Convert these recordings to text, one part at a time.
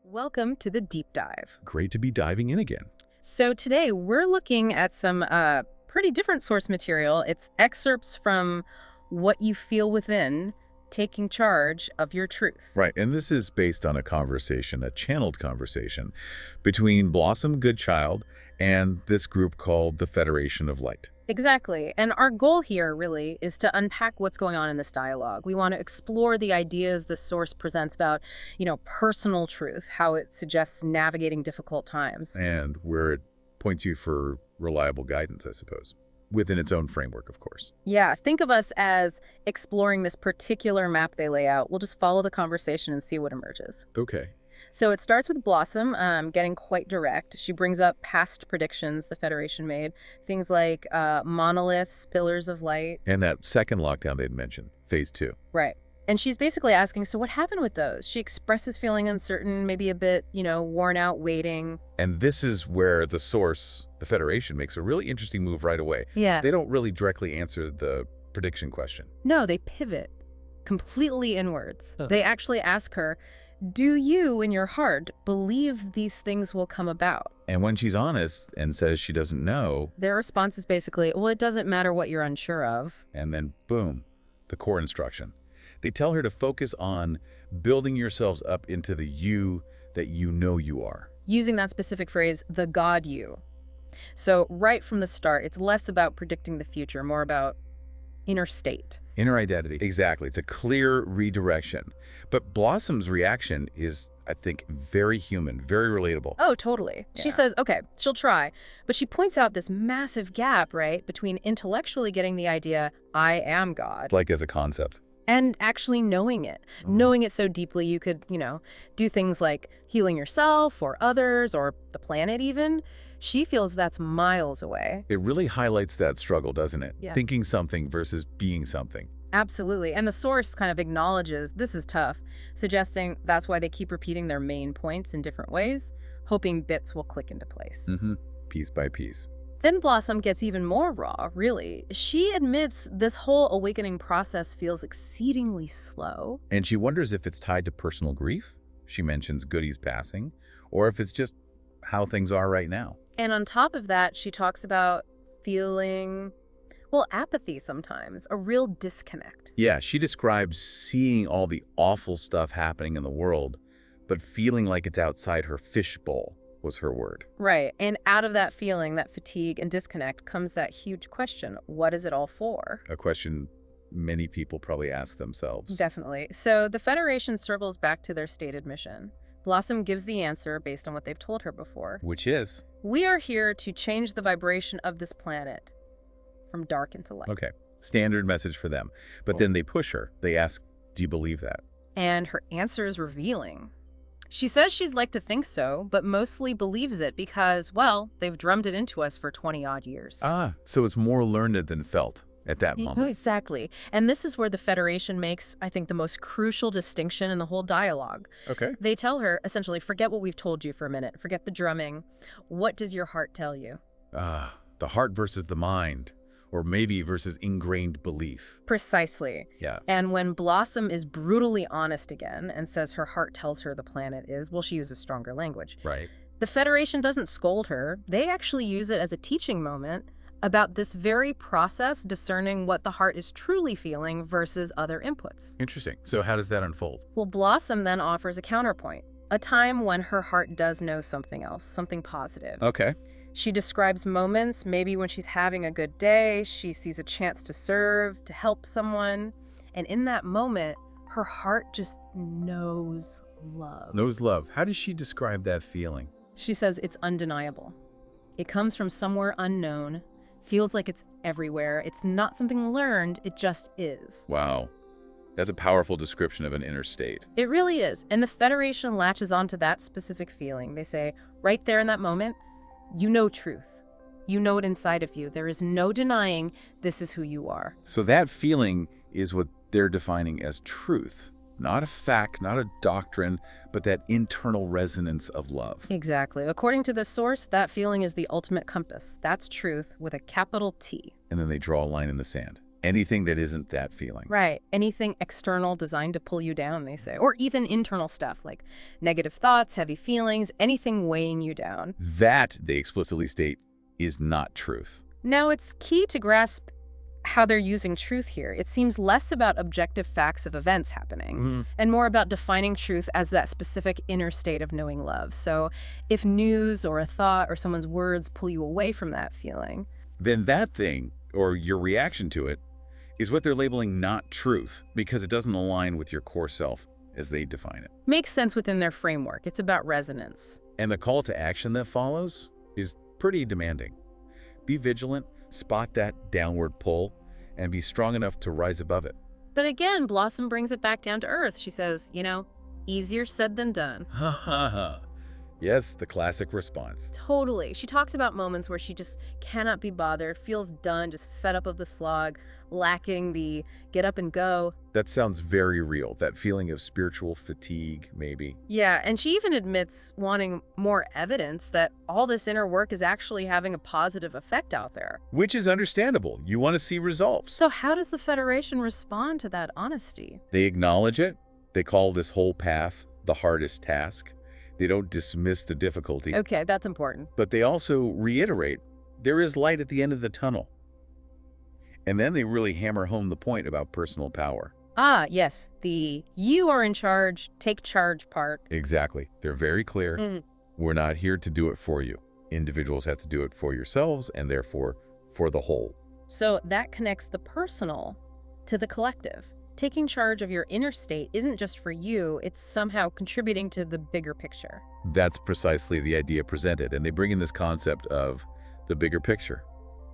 Welcome to the deep dive. Great to be diving in again. So today we're looking at some pretty different source material. It's excerpts from What You Feel Within, Taking Charge of Your Truth. Right, and this is based on a conversation, a channeled conversation, between Blossom Goodchild and this group called the Federation of Light. Exactly. And our goal here really is to unpack what's going on in this dialogue. We want to explore the ideas the source presents about, personal truth, how it suggests navigating difficult times. And where it points you for reliable guidance, I suppose. Within its own framework, of course. Yeah, think of us as exploring this particular map they lay out. We'll just follow the conversation and see what emerges. Okay. So it starts with Blossom getting quite direct. She brings up past predictions the Federation made, things like monoliths, pillars of light. And that second lockdown they'd mentioned, phase 2. Right. And she's basically asking, so what happened with those? She expresses feeling uncertain, maybe a bit, worn out, waiting. And this is where the source, the Federation, makes a really interesting move right away. Yeah. They don't really directly answer the prediction question. No, they pivot completely inwards. They actually ask her, do you, in your heart, believe these things will come about? And when she's honest and says she doesn't know, their response is basically, well, it doesn't matter what you're unsure of. And then, boom, the core instruction. They tell her to focus on building yourselves up into the you that you know you are. Using that specific phrase, the God you. So right from the start, it's less about predicting the future, more about inner state. Inner identity. Exactly. It's a clear redirection. But Blossom's reaction is, I think, very human, very relatable. Oh, totally. Yeah. She says, okay, she'll try. But she points out this massive gap, right, between intellectually getting the idea, I am God. Like as a concept. And actually knowing it. Knowing it so deeply you could, do things like healing yourself or others or the planet even. She feels that's miles away. It really highlights that struggle, doesn't it? Yeah. Thinking something versus being something. Absolutely. And the source kind of acknowledges this is tough, suggesting that's why they keep repeating their main points in different ways, hoping bits will click into place. Piece by piece. Then Blossom gets even more raw, really. She admits this whole awakening process feels exceedingly slow. And she wonders if it's tied to personal grief. She mentions Goody's passing, or if it's just how things are right now. And on top of that, she talks about feeling, apathy sometimes, a real disconnect. Yeah, she describes seeing all the awful stuff happening in the world, but feeling like it's outside her fishbowl was her word. Right. And out of that feeling, that fatigue and disconnect, comes that huge question, what is it all for? A question many people probably ask themselves. Definitely. So the Federation circles back to their stated mission. Blossom gives the answer based on what they've told her before. Which is? We are here to change the vibration of this planet from dark into light. Okay. Standard message for them. But then they push her. They ask, do you believe that? And her answer is revealing. She says she'd like to think so, but mostly believes it because, they've drummed it into us for 20-odd years. So it's more learned than felt at that moment. Exactly. And this is where the Federation makes, I think, the most crucial distinction in the whole dialogue. Okay. They tell her, essentially, forget what we've told you for a minute. Forget the drumming. What does your heart tell you? The heart versus the mind. Or maybe versus ingrained belief. Precisely. Yeah. And when Blossom is brutally honest again and says her heart tells her the planet is, she uses stronger language. Right. The Federation doesn't scold her. They actually use it as a teaching moment about this very process discerning what the heart is truly feeling versus other inputs. Interesting. So how does that unfold? Well, Blossom then offers a counterpoint, a time when her heart does know something else, something positive. Okay. She describes moments, maybe when she's having a good day, she sees a chance to serve, to help someone, and in that moment, her heart just knows love. Knows love. How does she describe that feeling? She says it's undeniable. It comes from somewhere unknown, feels like it's everywhere. It's not something learned, it just is. Wow. That's a powerful description of an inner state. It really is. And the Federation latches onto that specific feeling. They say, right there in that moment, you know truth. You know it inside of you. There is no denying this is who you are. So that feeling is what they're defining as truth. Not a fact, not a doctrine, but that internal resonance of love. Exactly. According to this source, that feeling is the ultimate compass. That's truth with a capital T. And then they draw a line in the sand. Anything that isn't that feeling. Right. Anything external designed to pull you down, they say. Or even internal stuff like negative thoughts, heavy feelings, anything weighing you down. That, they explicitly state, is not truth. Now, it's key to grasp how they're using truth here. It seems less about objective facts of events happening and more about defining truth as that specific inner state of knowing love. So if news or a thought or someone's words pull you away from that feeling, Then that thing, or your reaction to it, is what they're labeling not truth because it doesn't align with your core self as they define it. makes sense within their framework. It's about resonance. And the call to action that follows is pretty demanding. Be vigilant, spot that downward pull, and be strong enough to rise above it. But again, Blossom brings it back down to earth. She says, easier said than done. Ha ha ha. Yes, the classic response. Totally. She talks about moments where she just cannot be bothered, feels done, just fed up of the slog, lacking the get up and go. That sounds very real, that feeling of spiritual fatigue, maybe. Yeah, and she even admits wanting more evidence that all this inner work is actually having a positive effect out there. Which is understandable. You want to see results. So how does the Federation respond to that honesty? They acknowledge it. They call this whole path the hardest task. They don't dismiss the difficulty. Okay, that's important. But they also reiterate there is light at the end of the tunnel. And then they really hammer home the point about personal power. Ah, yes, the you are in charge, take charge part. Exactly. They're very clear. We're not here to do it for you. Individuals have to do it for yourselves and therefore for the whole. So that connects the personal to the collective. Taking charge of your inner state isn't just for you, it's somehow contributing to the bigger picture. That's precisely the idea presented. And they bring in this concept of the bigger picture,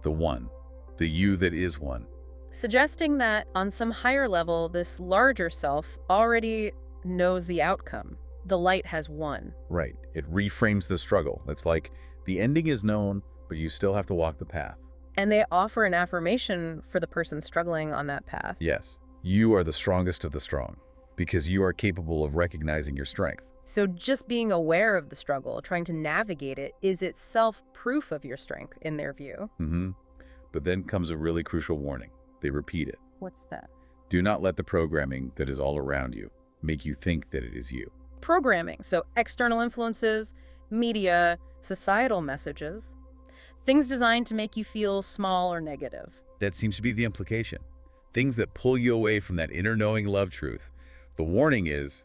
the one, the you that is one. Suggesting that on some higher level, this larger self already knows the outcome. The light has won. Right. It reframes the struggle. It's like the ending is known, but you still have to walk the path. And they offer an affirmation for the person struggling on that path. Yes. You are the strongest of the strong because you are capable of recognizing your strength. So just being aware of the struggle, trying to navigate it, is itself proof of your strength in their view. But then comes a really crucial warning. They repeat it. What's that? Do not let the programming that is all around you make you think that it is you. Programming, so external influences, media, societal messages, things designed to make you feel small or negative. That seems to be the implication. Things that pull you away from that inner knowing love truth. The warning is,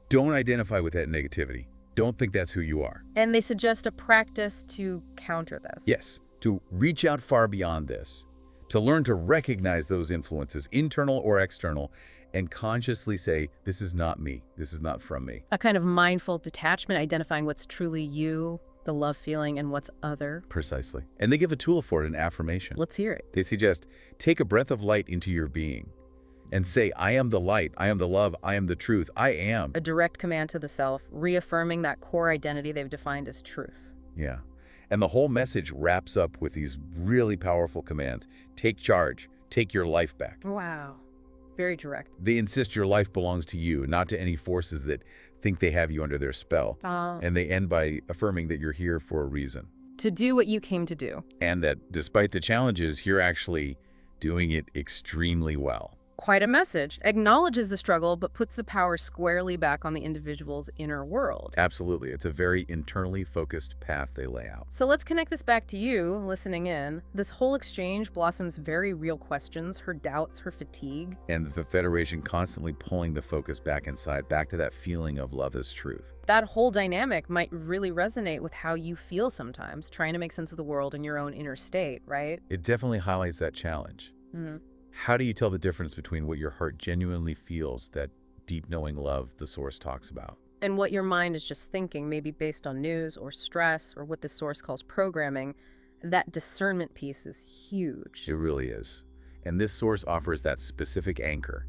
don't identify with that negativity. Don't think that's who you are. And they suggest a practice to counter this. Yes, to reach out far beyond this, to learn to recognize those influences, internal or external, and consciously say, this is not me, this is not from me. A kind of mindful detachment, identifying what's truly you, the love feeling, and what's other. Precisely. And they give a tool for it, an affirmation. Let's hear it. They suggest, take a breath of light into your being and say, I am the light, I am the love, I am the truth, I am. A direct command to the self, reaffirming that core identity they've defined as truth. Yeah. And the whole message wraps up with these really powerful commands. Take charge, take your life back. Wow. Very direct. They insist your life belongs to you, not to any forces that think they have you under their spell. And they end by affirming that you're here for a reason. To do what you came to do. And that despite the challenges, you're actually doing it extremely well. Quite a message. Acknowledges the struggle, but puts the power squarely back on the individual's inner world. Absolutely. It's a very internally focused path they lay out. So let's connect this back to you, listening in. This whole exchange blossoms very real questions, her doubts, her fatigue. And the Federation constantly pulling the focus back inside, back to that feeling of love as truth. That whole dynamic might really resonate with how you feel sometimes, trying to make sense of the world in your own inner state, right? It definitely highlights that challenge. How do you tell the difference between what your heart genuinely feels, that deep knowing love the source talks about, and what your mind is just thinking, maybe based on news or stress or what the source calls programming? That discernment piece is huge. It really is. And this source offers that specific anchor.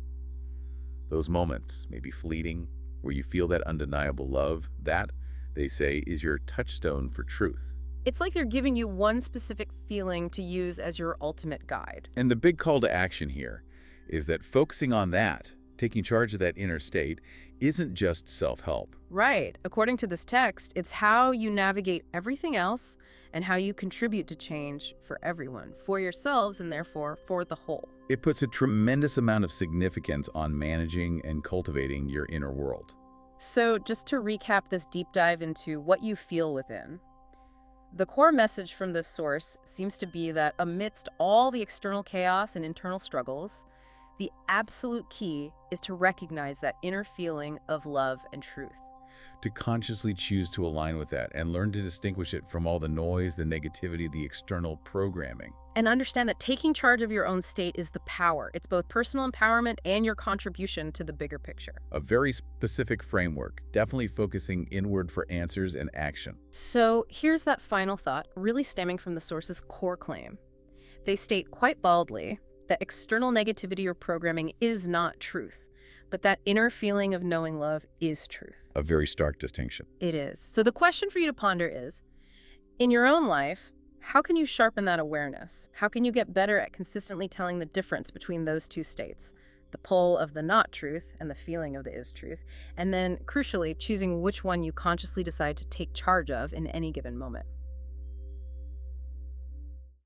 Those moments, maybe fleeting, where you feel that undeniable love, that, they say, is your touchstone for truth. It's like they're giving you one specific feeling to use as your ultimate guide. And the big call to action here is that focusing on that Taking charge of that inner state isn't just self-help. Right. According to this text, it's how you navigate everything else and how you contribute to change for everyone, for yourselves, and therefore for the whole. It puts a tremendous amount of significance on managing and cultivating your inner world. So, just to recap this deep dive into what you feel within, the core message from this source seems to be that amidst all the external chaos and internal struggles, the absolute key is to recognize that inner feeling of love and truth. To consciously choose to align with that and learn to distinguish it from all the noise, the negativity, the external programming. And understand that taking charge of your own state is the power. It's both personal empowerment and your contribution to the bigger picture. A very specific framework, definitely focusing inward for answers and action. So here's that final thought, really stemming from the source's core claim. They state quite baldly that external negativity or programming is not truth, but that inner feeling of knowing love is truth. A very stark distinction. It is. So the question for you to ponder is, in your own life, how can you sharpen that awareness? How can you get better at consistently telling the difference between those two states, the pull of the not truth and the feeling of the is truth, and then, crucially, choosing which one you consciously decide to take charge of in any given moment?